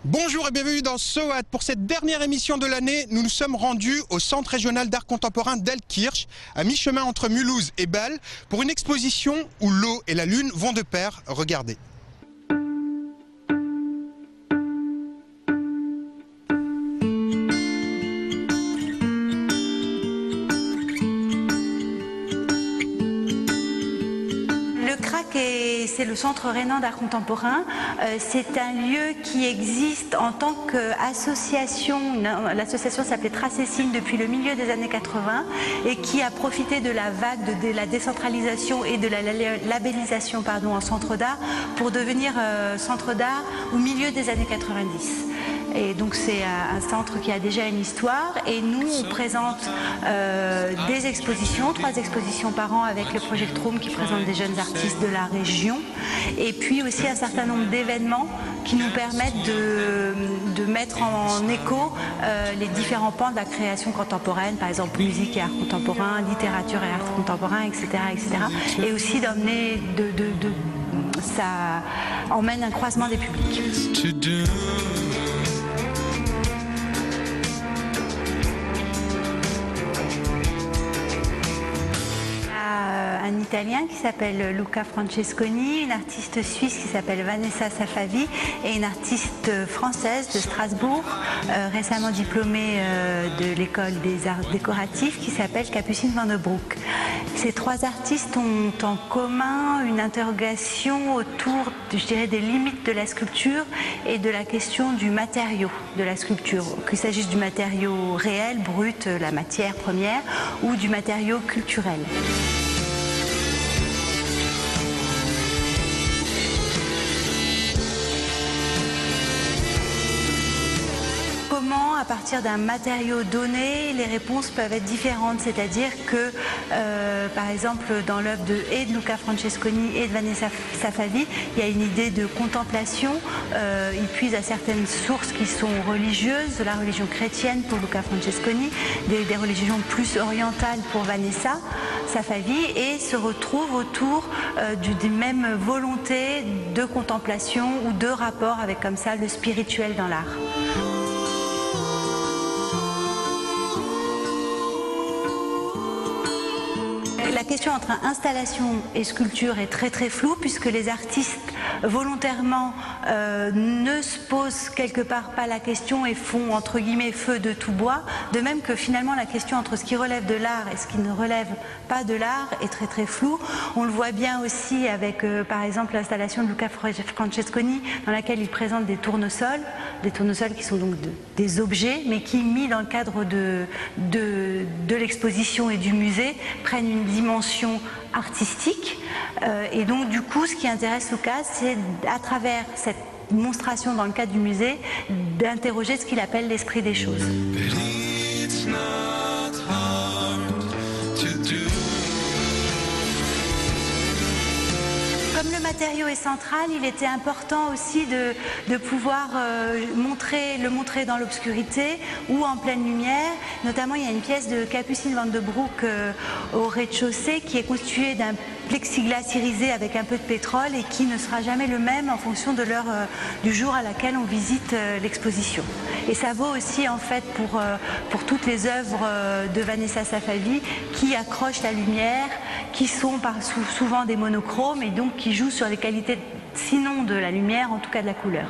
Bonjour et bienvenue dans SOAT. Pour cette dernière émission de l'année, nous nous sommes rendus au Centre régional d'art contemporain d'Elkirch, à mi-chemin entre Mulhouse et Bâle, pour une exposition où l'eau et la lune vont de pair. Regardez. C'est le Centre rhénan d'art contemporain. C'est un lieu qui existe en tant qu'association. L'association s'appelait Tracessine depuis le milieu des années 80 et qui a profité de la vague de la décentralisation et de la labellisation en centre d'art pour devenir centre d'art au milieu des années 90. Et donc c'est un centre qui a déjà une histoire et nous on présente des expositions, 3 expositions par an avec le Project Room qui présente des jeunes artistes de la région et puis aussi un certain nombre d'événements qui nous permettent de mettre en écho les différents pans de la création contemporaine, par exemple musique et art contemporain, littérature et art contemporain, etc. Et aussi d'emmener, ça emmène un croisement des publics. Un Italien qui s'appelle Luca Francesconi, une artiste suisse qui s'appelle Vanessa Safavi et une artiste française de Strasbourg, récemment diplômée de l'école des arts décoratifs qui s'appelle Capucine Van de Broek. Ces 3 artistes ont en commun une interrogation autour, je dirais, des limites de la sculpture et de la question du matériau de la sculpture, qu'il s'agisse du matériau réel, brut, la matière première, ou du matériau culturel. À partir d'un matériau donné, les réponses peuvent être différentes, c'est-à-dire que, par exemple, dans l'œuvre de Luca Francesconi et de Vanessa Safavi, il y a une idée de contemplation. Ils puisent à certaines sources qui sont religieuses, de la religion chrétienne pour Luca Francesconi, des religions plus orientales pour Vanessa Safavi, et se retrouvent autour d'une même volonté de contemplation ou de rapport avec, comme ça, le spirituel dans l'art. La question entre installation et sculpture est très floue puisque les artistes volontairement ne se posent quelque part pas la question et font entre guillemets feu de tout bois, de même que finalement la question entre ce qui relève de l'art et ce qui ne relève pas de l'art est très floue. On le voit bien aussi avec par exemple l'installation de Luca Francesconi dans laquelle il présente des tournesols qui sont donc des objets mais qui, mis dans le cadre de l'exposition et du musée, prennent une dimension artistique et donc du coup ce qui intéresse Luca, c'est à travers cette monstration dans le cadre du musée d'interroger ce qu'il appelle l'esprit des choses. Comme le matériau est central, il était important aussi de pouvoir le montrer dans l'obscurité ou en pleine lumière. Notamment, il y a une pièce de Capucine Van de Broek au rez-de-chaussée qui est constituée d'un plexiglas irisé avec un peu de pétrole et qui ne sera jamais le même en fonction de l'heure du jour à laquelle on visite l'exposition. Et ça vaut aussi en fait pour toutes les œuvres de Vanessa Safavi qui accrochent la lumière, qui sont souvent des monochromes et donc qui jouent sur les qualités, sinon de la lumière, en tout cas de la couleur.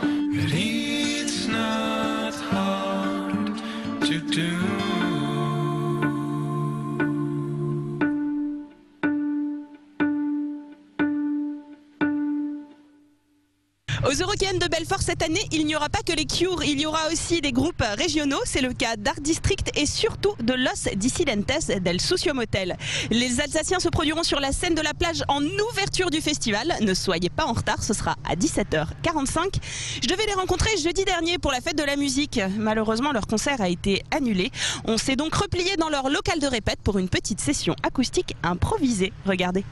Aux Eurokéennes de Belfort cette année, il n'y aura pas que les Cure, il y aura aussi des groupes régionaux. C'est le cas d'Art District et surtout de Los Dissidentes del Sucio Motel. Les Alsaciens se produiront sur la scène de la plage en ouverture du festival. Ne soyez pas en retard, ce sera à 17h45. Je devais les rencontrer jeudi dernier pour la fête de la musique. Malheureusement, leur concert a été annulé. On s'est donc replié dans leur local de répète pour une petite session acoustique improvisée. Regardez.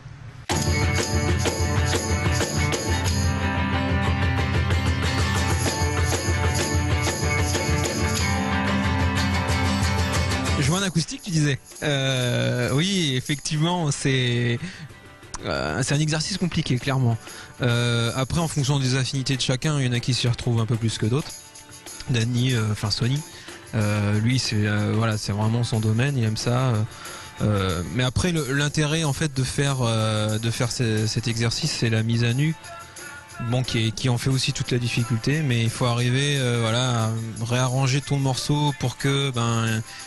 Jouer en acoustique, tu disais. Oui, effectivement, c'est un exercice compliqué, clairement. Après, en fonction des affinités de chacun, il y en a qui s'y retrouvent un peu plus que d'autres. Danny, enfin Sony. Lui, c'est voilà, c'est vraiment son domaine, il aime ça. Mais après, l'intérêt en fait de faire cet exercice, c'est la mise à nu. Bon, qui en fait aussi toute la difficulté, mais il faut arriver voilà, à réarranger ton morceau pour que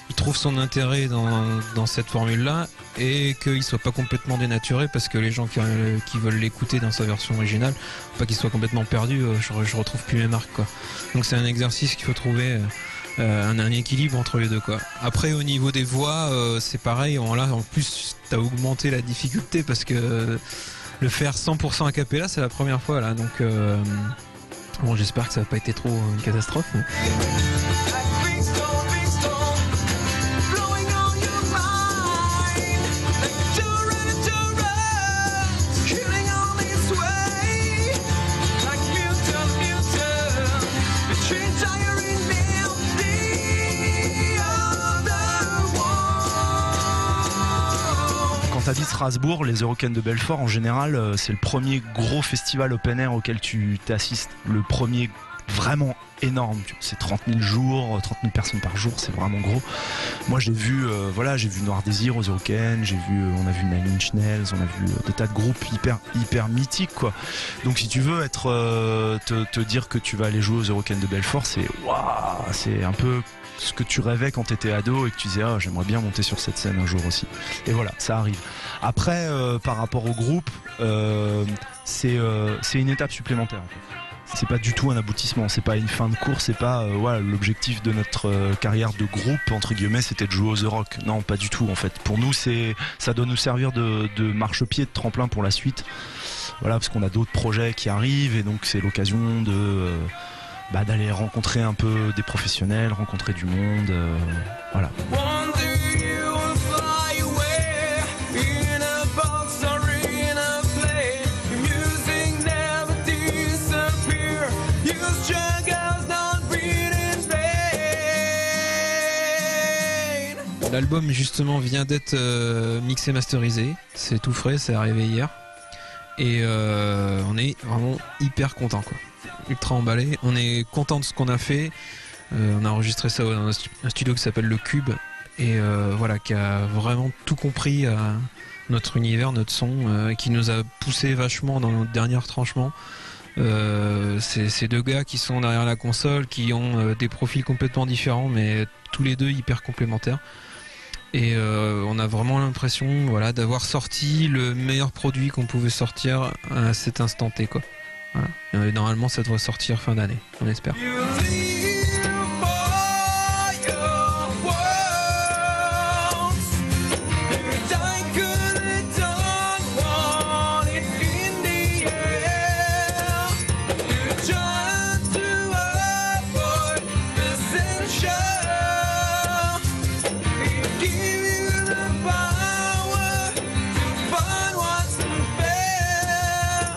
il trouve son intérêt dans cette formule-là et qu'il soit pas complètement dénaturé, parce que les gens qui veulent l'écouter dans sa version originale, pas qu'il soit complètement perdu, je retrouve plus mes marques, quoi. Donc c'est un exercice qu'il faut trouver un équilibre entre les deux, quoi. Après, au niveau des voix, c'est pareil. Là, en plus, t'as augmenté la difficulté parce que le faire 100% a cappella, c'est la première fois là, donc bon, j'espère que ça va pas été trop une catastrophe. Mais... T'habites Strasbourg, les Eurocaines de Belfort en général, c'est le premier gros festival open air auquel tu t'assistes, le premier vraiment énorme, c'est 30 000 jours, 30 000 personnes par jour, c'est vraiment gros. Moi j'ai vu Noir Désir aux Eurocaines, on a vu Nine Inch Nails, on a vu des tas de groupes hyper mythiques, quoi. Donc si tu veux te dire que tu vas aller jouer aux Eurocaines de Belfort, c'est un peu ce que tu rêvais quand tu étais ado et que tu disais j'aimerais bien monter sur cette scène un jour aussi. Et voilà, ça arrive. Après, par rapport au groupe, c'est une étape supplémentaire, en fait. C'est pas du tout un aboutissement, c'est pas une fin de course, c'est pas l'objectif de notre carrière de groupe entre guillemets, c'était de jouer aux The Rock. Non, pas du tout en fait. Pour nous, ça doit nous servir de marchepied, de tremplin pour la suite. Voilà, parce qu'on a d'autres projets qui arrivent et donc c'est l'occasion d'aller rencontrer un peu des professionnels, rencontrer du monde, voilà. L'album justement vient d'être mixé, masterisé, c'est tout frais, c'est arrivé hier et on est vraiment hyper content, quoi. Ultra emballé, on est content de ce qu'on a fait. On a enregistré ça dans un studio qui s'appelle Le Cube et voilà, qui a vraiment tout compris à notre univers, notre son, qui nous a poussé vachement dans notre dernier retranchement. C'est ces deux gars qui sont derrière la console, qui ont des profils complètement différents, mais tous les deux hyper complémentaires. Et on a vraiment l'impression, voilà, d'avoir sorti le meilleur produit qu'on pouvait sortir à cet instant T, quoi. Voilà. Normalement, ça devrait sortir fin d'année, on espère.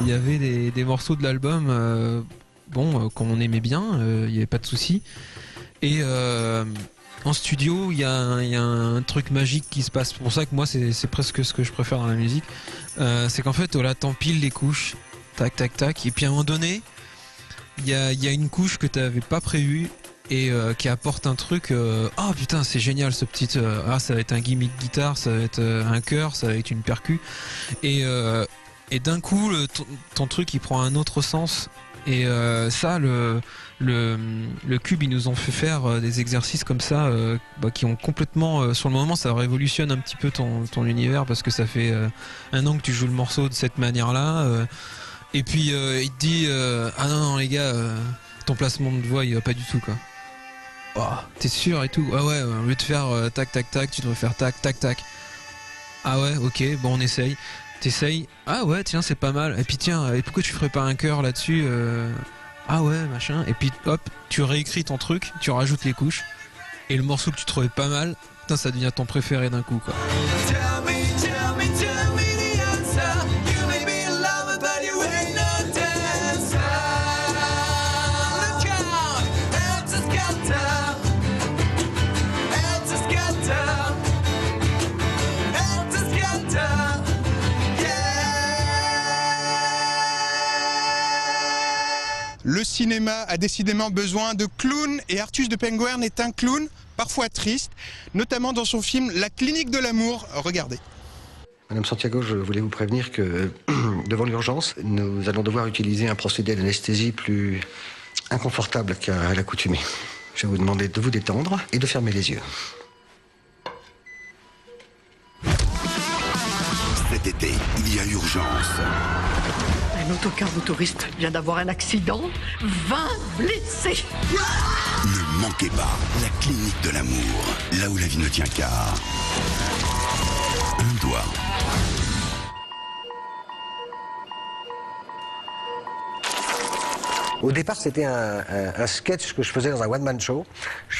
Il y avait des morceaux de l'album qu'on aimait bien, il n'y avait pas de souci. Et en studio, il y a un truc magique qui se passe. C'est pour ça que moi, c'est presque ce que je préfère dans la musique. C'est qu'en fait, t'empiles les couches, tac, tac, tac. Et puis à un moment donné, il y a une couche que tu n'avais pas prévue et qui apporte un truc. Oh putain, c'est génial ce petit. Ça va être un gimmick guitare, ça va être un chœur, ça va être une percu. Et d'un coup, ton truc il prend un autre sens. Et ça, le Cube, ils nous ont fait faire des exercices comme ça qui ont complètement, sur le moment, ça révolutionne un petit peu ton univers, parce que ça fait 1 an que tu joues le morceau de cette manière-là. Et puis il te dit ah non les gars, ton placement de voix il va pas du tout, quoi. Oh, t'es sûr et tout. Ah ouais, au lieu de faire tac tac tac, tu devrais faire tac tac tac. Ah ouais, ok, bon on essaye. T'essayes, ah ouais tiens c'est pas mal, et puis tiens, et pourquoi tu ferais pas un chœur là-dessus, ah ouais machin, et puis hop, tu réécris ton truc, tu rajoutes les couches, et le morceau que tu trouvais pas mal, putain, ça devient ton préféré d'un coup, quoi. Le cinéma a décidément besoin de clowns et Artus de Penguern est un clown, parfois triste, notamment dans son film La clinique de l'amour. Regardez. Madame Santiago, je voulais vous prévenir que devant l'urgence, nous allons devoir utiliser un procédé d'anesthésie plus inconfortable qu'à l'accoutumée. Je vais vous demander de vous détendre et de fermer les yeux. Cet été, il y a urgence. Un autocar de touristes vient d'avoir un accident. 20 blessés. Ne manquez pas la clinique de l'amour, là où la vie ne tient qu'à un doigt. Au départ, c'était un sketch que je faisais dans un one-man show.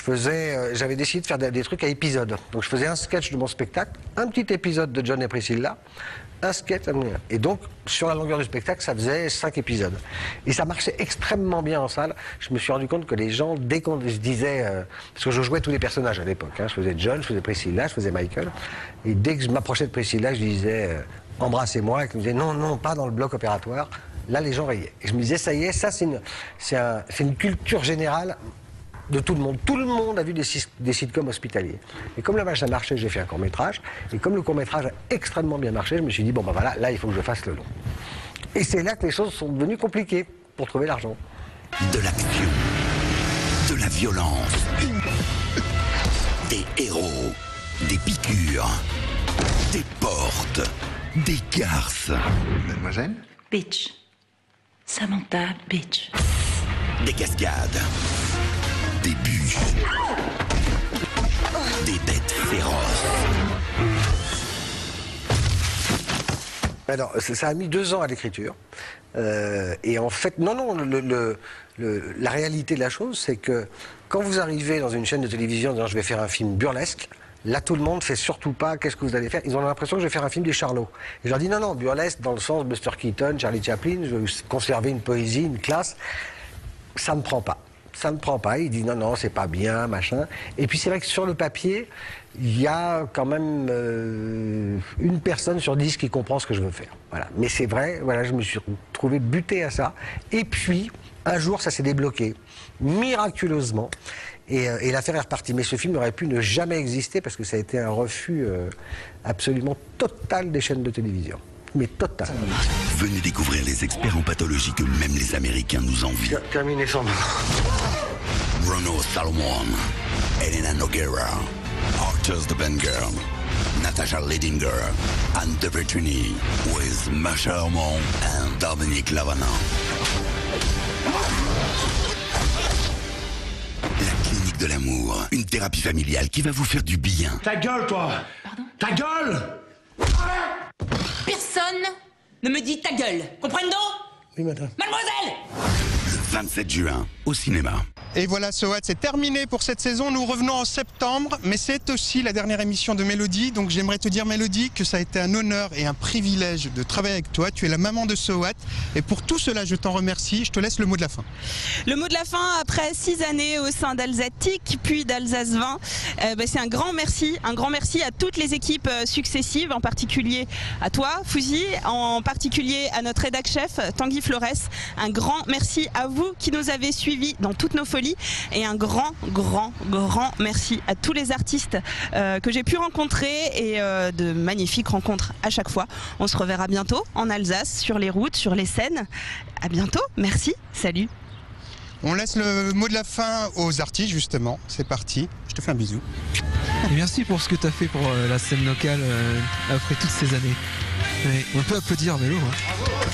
J'avais décidé de faire des trucs à épisodes. Donc je faisais un sketch de mon spectacle, un petit épisode de John et Priscilla, un sketch. Et donc, sur la longueur du spectacle, ça faisait 5 épisodes. Et ça marchait extrêmement bien en salle. Je me suis rendu compte que les gens, dès qu'on se disait... parce que je jouais tous les personnages à l'époque. Hein, je faisais John, je faisais Priscilla, je faisais Michael. Et dès que je m'approchais de Priscilla, je disais embrassez-moi. Et qu'ils me disaient non, non, pas dans le bloc opératoire. Là, les gens riaient. Et je me disais, ça y est, ça, c'est une culture générale de tout le monde. Tout le monde a vu des sitcoms hospitaliers. Et comme la vache a marché, j'ai fait un court-métrage. Et comme le court-métrage a extrêmement bien marché, je me suis dit, bon, ben voilà, là, il faut que je fasse le long. Et c'est là que les choses sont devenues compliquées pour trouver l'argent. De l'action, de la violence, des héros, des piqûres, des portes, des garces. Mademoiselle ? Bitch. Samantha Bitch. Des cascades, des bûches, des bêtes féroces. Alors, ça a mis 2 ans à l'écriture. Et en fait, non, la réalité de la chose, c'est que quand vous arrivez dans une chaîne de télévision en disant je vais faire un film burlesque, là, tout le monde fait surtout pas qu'est-ce que vous allez faire. Ils ont l'impression que je vais faire un film des Charlots. Et je leur dis non, burlesque dans le sens Buster Keaton, Charlie Chaplin, je veux conserver une poésie, une classe. Ça ne prend pas. Ça ne prend pas. Ils disent non, c'est pas bien, machin. Et puis c'est vrai que sur le papier, il y a quand même une personne sur 10 qui comprend ce que je veux faire. Voilà. Mais c'est vrai, voilà, je me suis trouvé buté à ça. Et puis, un jour, ça s'est débloqué, miraculeusement. Et l'affaire est repartie. Mais ce film aurait pu ne jamais exister parce que ça a été un refus absolument total des chaînes de télévision. Mais total. Venez découvrir les experts en pathologie que même les Américains nous envient. Terminé son nom. Bruno Salomon, Elena Noguera, Artus de Penguern, Natasha Lidinger, Anne de Bertini, with Masha Hermon and Dominique Lavanant. La clinique de l'amour, une thérapie familiale qui va vous faire du bien. Ta gueule, toi! Pardon? Ta gueule! Personne ne me dit ta gueule. Comprendo? Oui, madame. Mademoiselle! Le 27 juin, au cinéma. Et voilà, SOAT, c'est terminé pour cette saison. Nous revenons en septembre, mais c'est aussi la dernière émission de Mélodie. Donc j'aimerais te dire, Mélodie, que ça a été un honneur et un privilège de travailler avec toi. Tu es la maman de SOAT. Et pour tout cela, je t'en remercie. Je te laisse le mot de la fin. Le mot de la fin, après 6 années au sein d'Alsatic, puis d'Alsace 20, c'est un grand merci à toutes les équipes successives, en particulier à toi, Fouzi, en particulier à notre rédac chef, Tanguy Flores. Un grand merci à vous qui nous avez suivis dans toutes nos folies et un grand merci à tous les artistes que j'ai pu rencontrer et de magnifiques rencontres à chaque fois. On se reverra bientôt en Alsace, sur les routes, sur les scènes. À bientôt, merci, salut. On laisse le mot de la fin aux artistes, justement. C'est parti. Je te fais un bisou. Et merci pour ce que tu as fait pour la scène locale après toutes ces années. Ouais, on peut applaudir Mélo. Hein.